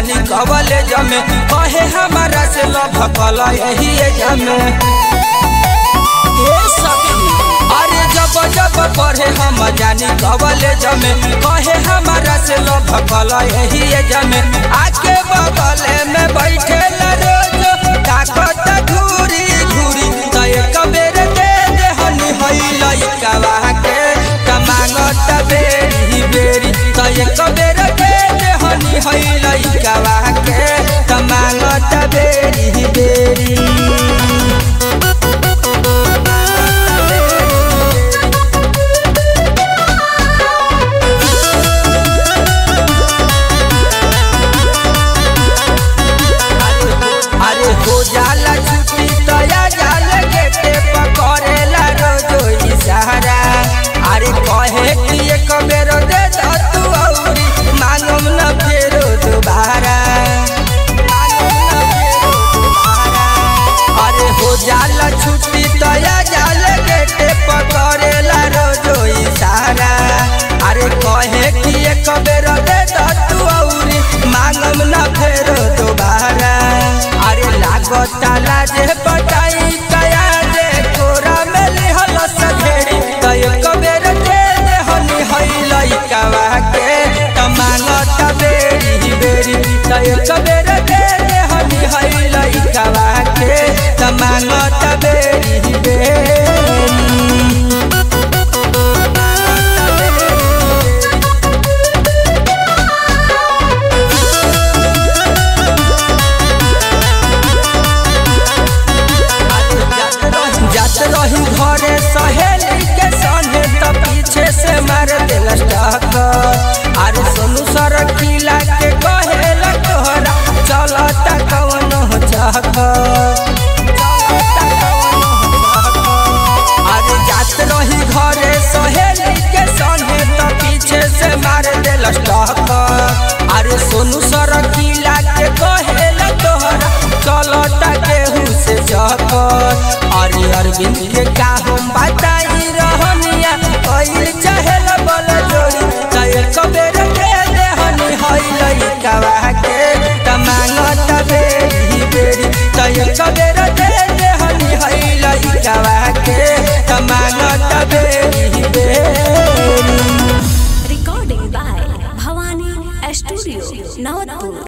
जानी कवले जमे कहे हमारा से लभकल यही जमे अरे जब जब पढ़े हम जानी कवले जमे कहे हमारा से लभकल यही जमे आके बगल में बैठे रोज ताकत घूरी घूरी तो एक बेर दे दे हनी लइकावा के मांगत बेरी बेरी तो एक बेर दे दे हनी लइकावा के मांगत बेरी बेरी हो जाला छुट्टी तया जाल गेटे पकड़ेला रोजो इशारा अरे कहे कि एक बेर दे तू औरी मांगम न फेरो दोबारा अरे हो जाला छुट्टी तया जाल गेटे पकड़ेला रोजो इशारा अरे कहे कि एक बेर दे तू औरी मांगम न फेरो दोबारा अरे लागताला जे पटाई कया जे कोरा में लिहल सधेड़ी तो एक बेर दे दे हनी लइकावा के मांगत बेरी बेरी तो एक बेर दे दे हनी लइकावा के मांगत बेरी बेरी रही घरे सहेली के संगे तो पीछे से मार दिल अरे सोनू सर किला के कहेला तोहरा चलता कौन अरे जात रही घरे सहेली के संगे तो पीछे से मार दिल अरे सोनू सर किला के कहेला तोहरा चलता केहू से चक्कर अरे अरविंद के का हम बताई रहनिया कइल चाहेला बल जोड़ी तो एक बेर दे दे हनी लइकावा के मांगत बेरी बेरी तो एक बेर दे दे हनी लइकावा के मांगत बेरी बेरी Recording by Bhavani Studio, Navatpur।